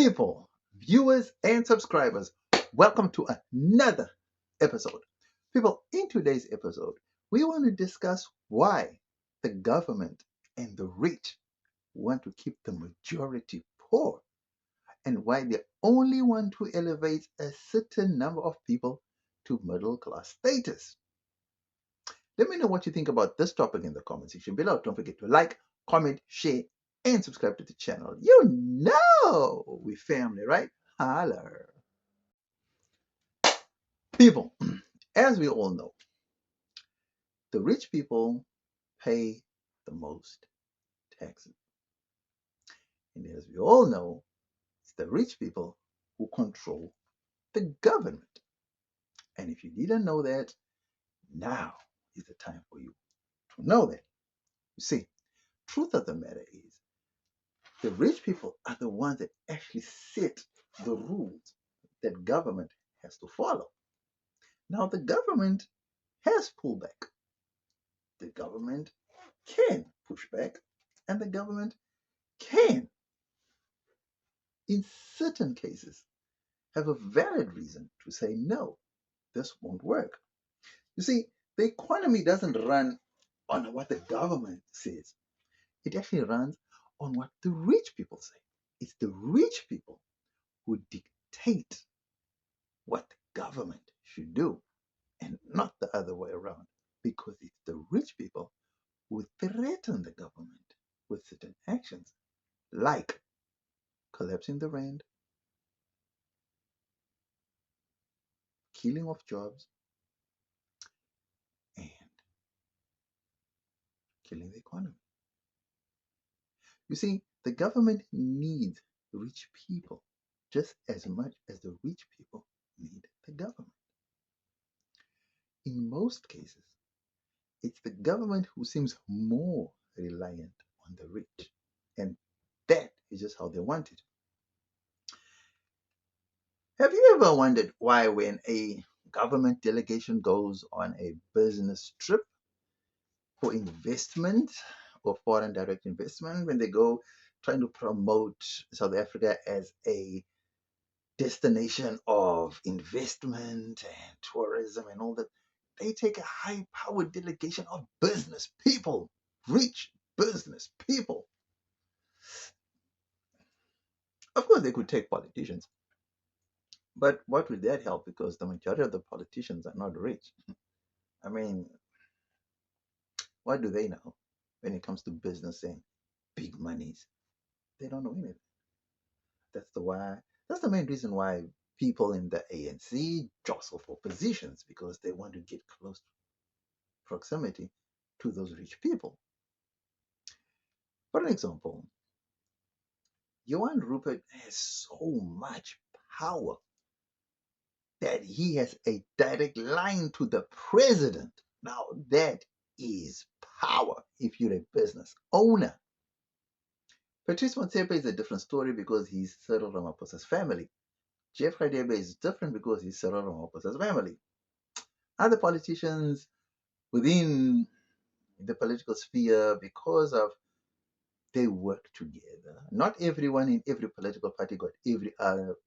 People, viewers, and subscribers, welcome to another episode. People, in today's episode, we want to discuss why the government and the rich want to keep the majority poor and why they only want to elevate a certain number of people to middle class status. Let me know what you think about this topic in the comment section below. Don't forget to like, comment, share, and subscribe to the channel. You know we family, right? Holler. People, as we all know, the rich people pay the most taxes. And as we all know, it's the rich people who control the government. And if you didn't know that, now is the time for you to know that. You see, truth of the matter is, the rich people are the ones that actually set the rules that government has to follow. Now, the government has pulled back. The government can push back, and the government can, in certain cases, have a valid reason to say no, this won't work. You see, the economy doesn't run on what the government says, it actually runs on what the rich people say. It's the rich people who dictate what the government should do and not the other way around, because it's the rich people who threaten the government with certain actions like collapsing the rand, killing of jobs, and killing the economy. You see, the government needs rich people just as much as the rich people need the government. In most cases, it's the government who seems more reliant on the rich, and that is just how they want it. Have you ever wondered why, when a government delegation goes on a business trip for investment or foreign direct investment, when they go trying to promote South Africa as a destination of investment and tourism and all that, they take a high powered delegation of business people, rich business people. Of course, they could take politicians, but what would that help? Because the majority of the politicians are not rich. I mean, what do they know when it comes to business and big monies? They don't know anything. That's the why. That's the main reason why people in the ANC jostle for positions, because they want to get close proximity to those rich people. For an example, Johan Rupert has so much power that he has a direct line to the president. Now, that is power if you're a business owner. Patrice Motsepe is a different story because he's Cyril Ramaphosa's family. Jeff Radebe is different because he's Cyril Ramaphosa's family. Other politicians within the political sphere, because of they work together. Not everyone in every political party got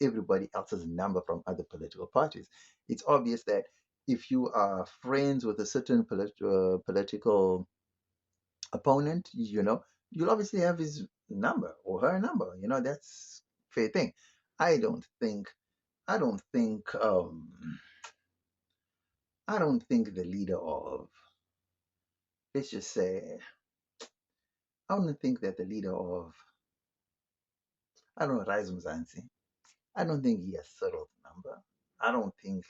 everybody else's number from other political parties. It's obvious that if you are friends with a certain political opponent, you'll obviously have his number or her number. That's fair thing. I don't think. I don't think. I don't think the leader of, let's just say, I don't think that the leader of, I don't know, Rise Mzansi, I don't think he has Cyril's number. I don't think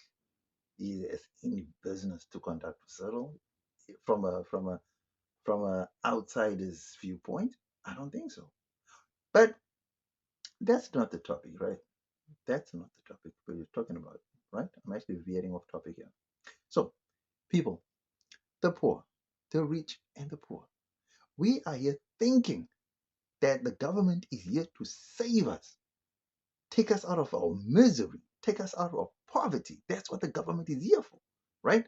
he has any business to contact Cyril from a outsider's viewpoint. I don't think so. But that's not the topic, right? That's not the topic we're talking about, right? I'm actually veering off topic here. So, people, the poor, the rich, and the poor, we are here thinking that the government is here to save us, take us out of our misery, take us out of poverty. That's what the government is here for, right?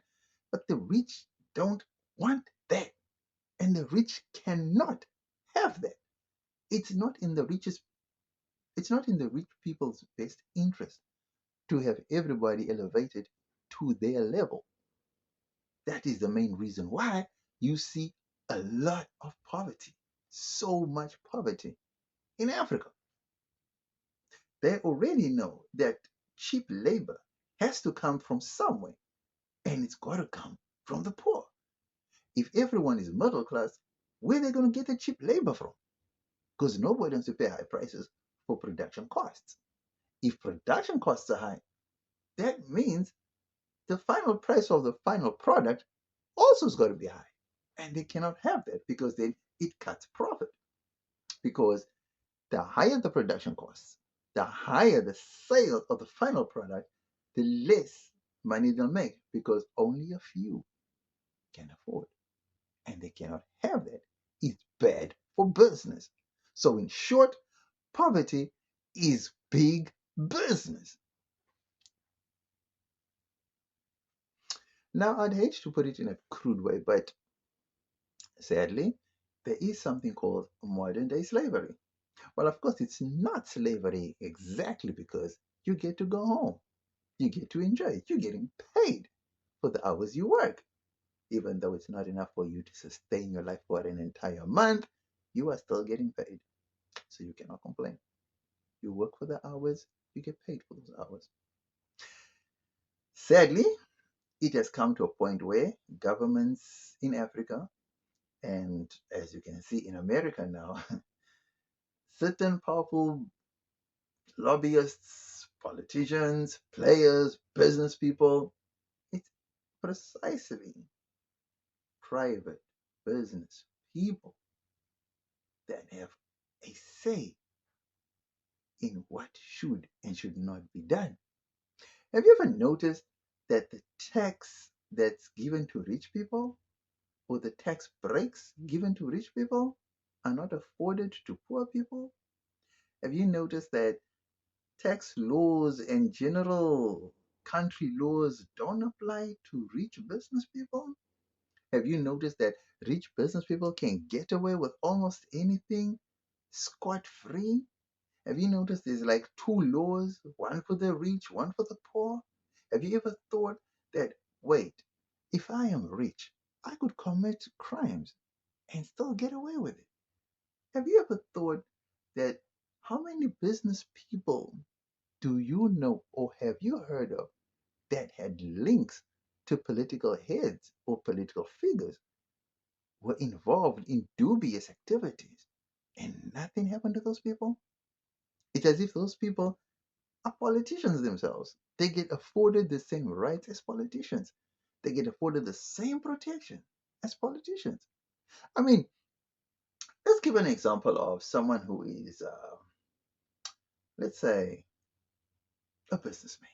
But the rich don't want that. And the rich cannot have that. It's not in the rich's It's not in the rich people's best interest to have everybody elevated to their level. That is the main reason why you see a lot of poverty, so much poverty in Africa. They already know that cheap labor has to come from somewhere, and it's got to come from the poor. If everyone is middle class, where are they going to get the cheap labor from? Because nobody wants to pay high prices for production costs. If production costs are high, that means the final price of the final product also has got to be high. And they cannot have that because then it cuts profit. Because the higher the production costs, the higher the sale of the final product, the less money they'll make because only a few can afford. And they cannot have that. It's bad for business. So, in short, poverty is big business. Now, I'd hate to put it in a crude way, but sadly, there is something called modern day slavery. Well, of course, it's not slavery exactly because you get to go home. You get to enjoy it. You're getting paid for the hours you work. Even though it's not enough for you to sustain your life for an entire month, you are still getting paid. So you cannot complain. You work for the hours, you get paid for those hours. Sadly, it has come to a point where governments in Africa, and as you can see in America now, certain powerful lobbyists, politicians, players, business people, it's precisely private business people that have a say in what should and should not be done. Have you ever noticed that the tax that's given to rich people or the tax breaks given to rich people are not afforded to poor people? Have you noticed that tax laws and general country laws don't apply to rich business people? Have you noticed that rich business people can get away with almost anything scot free? Have you noticed there's like two laws, one for the rich, one for the poor? Have you ever thought that, wait, if I am rich, I could commit crimes and still get away with it? Have you ever thought that how many business people do you know or have you heard of that had links to political heads or political figures were involved in dubious activities and nothing happened to those people? It's as if those people are politicians themselves. They get afforded the same rights as politicians. They get afforded the same protection as politicians. I mean, let's give an example of someone who is, let's say, a businessman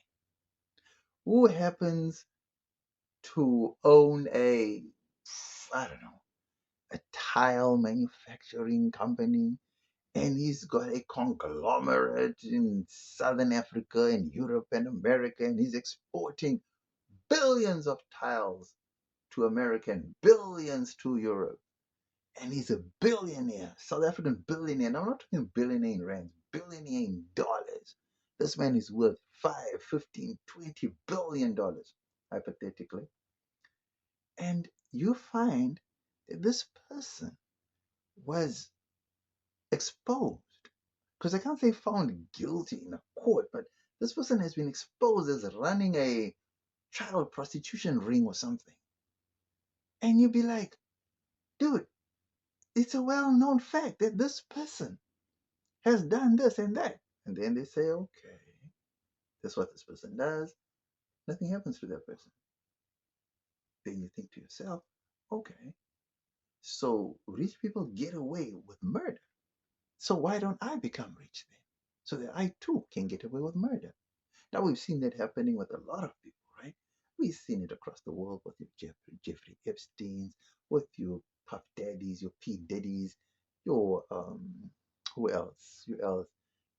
who happens to own I don't know, a tile manufacturing company, and he's got a conglomerate in Southern Africa and Europe and America, and he's exporting billions of tiles to America and billions to Europe. And he's a billionaire, South African billionaire. And I'm not talking billionaire in rands, billionaire in dollars. This man is worth 5, 15, 20 billion dollars, hypothetically. And you find that this person was exposed. Because I can't say found guilty in a court, but this person has been exposed as running a child prostitution ring or something. And you'd be like, dude, it's a well known fact that this person has done this and that. And then they say, okay, that's what this person does. Nothing happens to that person. Then you think to yourself, okay, so rich people get away with murder. So why don't I become rich then? So that I too can get away with murder. Now we've seen that happening with a lot of people, right? We've seen it across the world with your Jeffrey Epstein's, with your Puff Daddies, your P Daddies, your who else? Who else?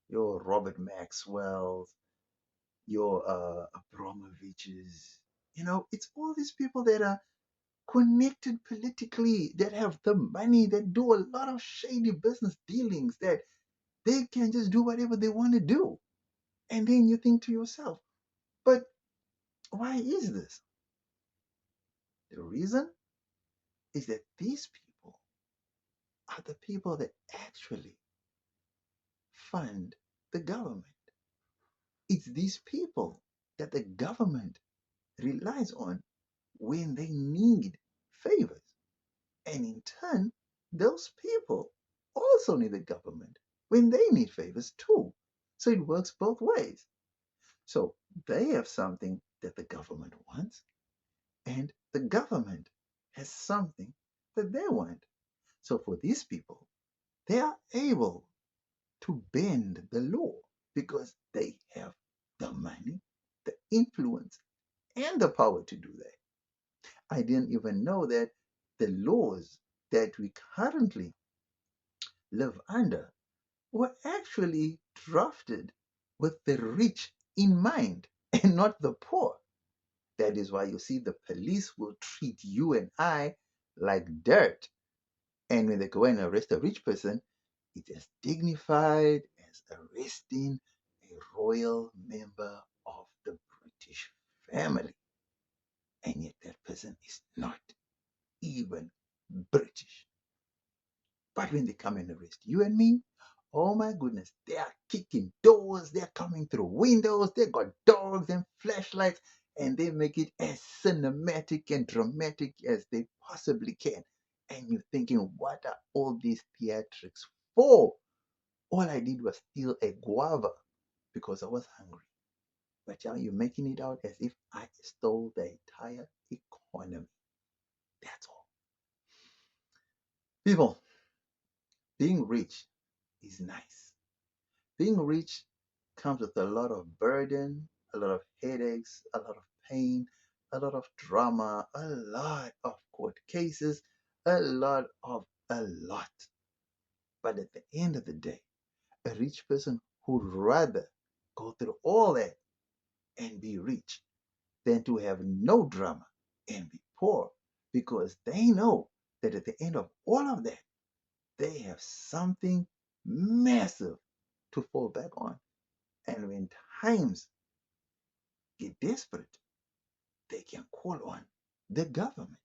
Your Robert Maxwell's, your Abramovich's. It's all these people that are connected politically, that have the money, that do a lot of shady business dealings, that They can just do whatever they want to do. And then you think to yourself, but why is this? The reason is that these people are the people that actually fund the government. It's these people that the government relies on when they need favors. And in turn, those people also need the government when they need favors too. So it works both ways. So they have something that the government wants, and the government has something that they want. So for these people, they are able to bend the law because they have the money, the influence, and the power to do that. I didn't even know that the laws that we currently live under were actually drafted with the rich in mind and not the poor. That is why you see the police will treat you and I like dirt. And when they go and arrest a rich person, it's as dignified as arresting a royal member of the British family. And yet that person is not even British. But when they come and arrest you and me, oh my goodness, they are kicking doors, they're coming through windows, they got dogs and flashlights, and they make it as cinematic and dramatic as they possibly can. And you're thinking, what are all these theatrics for? All I did was steal a guava because I was hungry. But now you're making it out as if I stole the entire economy. That's all. People, being rich is nice. Being rich comes with a lot of burden, a lot of headaches, a lot of pain, a lot of drama, a lot of court cases, a lot of a lot. But at the end of the day, a rich person would rather go through all that and be rich than to have no drama and be poor because they know that at the end of all of that, they have something massive to fall back on. And when times get desperate, they can call on the government.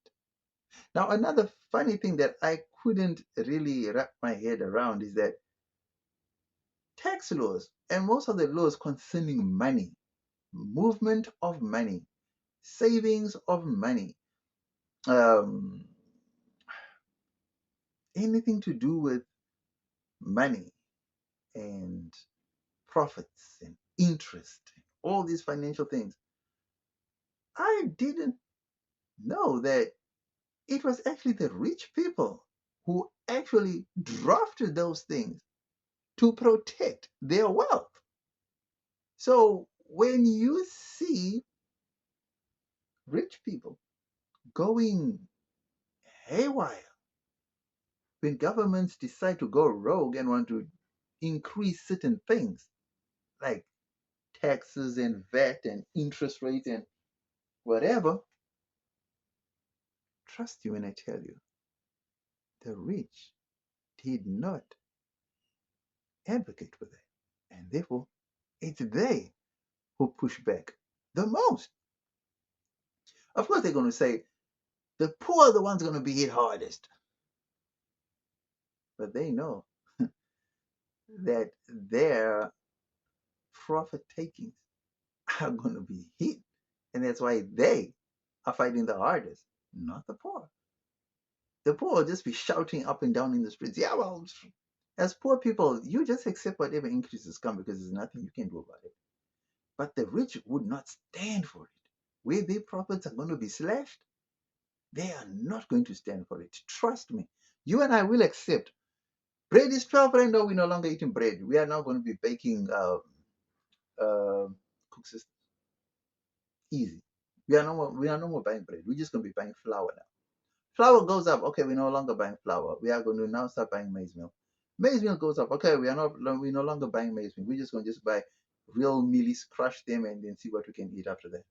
Now, another funny thing that I couldn't really wrap my head around is that tax laws and most of the laws concerning money, movement of money, savings of money, um, anything to do with money and profits and interest, all these financial things. I didn't know that it was actually the rich people who actually drafted those things to protect their wealth. So when you see rich people going haywire, when governments decide to go rogue and want to increase certain things like taxes and VAT and interest rates and whatever, trust you when I tell you, the rich did not advocate for that. And therefore, it's they who push back the most. Of course, they're going to say the poor are the ones going to be hit hardest. But they know that their profit takings are going to be hit. And that's why they are fighting the hardest, not the poor. The poor will just be shouting up and down in the streets. Yeah, well, as poor people, you just accept whatever increases come because there's nothing you can do about it. But the rich would not stand for it. Where their profits are going to be slashed, they are not going to stand for it. Trust me. You and I will accept. Bread is 12 right now. We're no longer eating bread. We are now going to be baking cook systems. Easy. We are no more buying bread. We're just going to be buying flour now. Flour goes up. Okay, we're no longer buying flour. We are going to now start buying maize meal. Maize meal goes up. Okay, we're no longer buying maize meal. We're just going to just buy real mealies, crush them, and then see what we can eat after that.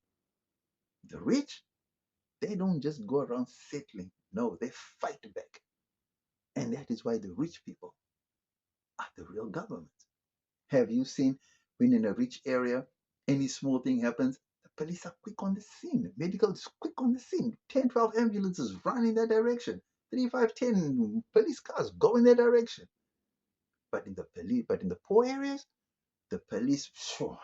The rich, they don't just go around settling. No, they fight back. And that is why the rich people are the real government. Have you seen when in a rich area, any small thing happens, the police are quick on the scene. Medical is quick on the scene. 10, 12 ambulances run in that direction. 3, 5, 10 police cars go in that direction. But in the poor areas, the police, phew,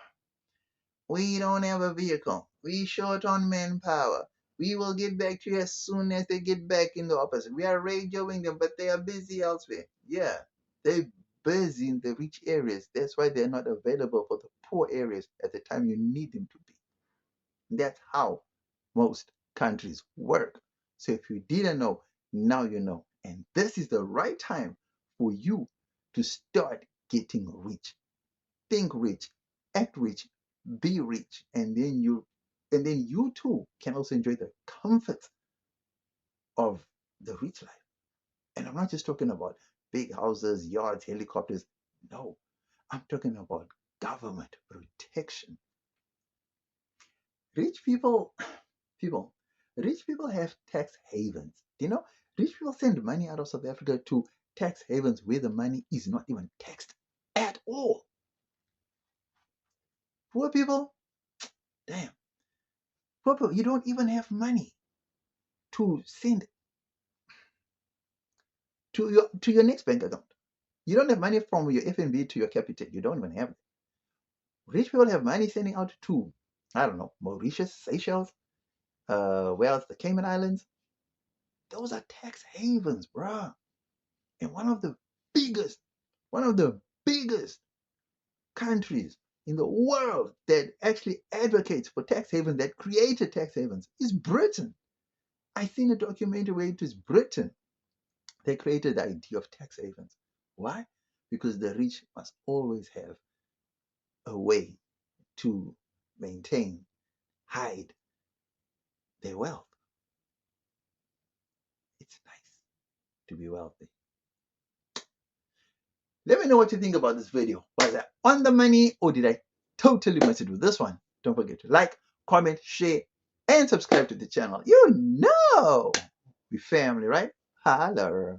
we don't have a vehicle. We short on manpower. We will get back to you as soon as they get back in the office. We are radioing them, but they are busy elsewhere. Yeah, they're busy in the rich areas. That's why they're not available for the poor areas at the time you need them to be. That's how most countries work. So if you didn't know, now you know. And this is the right time for you to start getting rich. Think rich, act rich, be rich, and then you too can also enjoy the comfort of the rich life. And I'm not just talking about big houses, yachts, helicopters. No, I'm talking about government protection. Rich people, people, rich people have tax havens. Do you know? Rich people send money out of South Africa to tax havens where the money is not even taxed at all. Poor people, damn, poor people, you don't even have money to send to your next bank account. You don't have money from your FNB to your Capitec. You don't even have it. Rich people have money sending out to, I don't know, Mauritius, Seychelles, where else? The Cayman Islands. Those are tax havens, bruh. And biggest, one of the biggest countries in the world that actually advocates for tax havens, that created tax havens, is Britain. I seen a documentary where it was Britain. They created the idea of tax havens. Why? Because the rich must always have a way to maintain, hide their wealth. It's nice to be wealthy. Let me know what you think about this video. Was I on the money or did I totally miss it with this one? Don't forget to like, comment, share, and subscribe to the channel. You know, we family, right? Holla.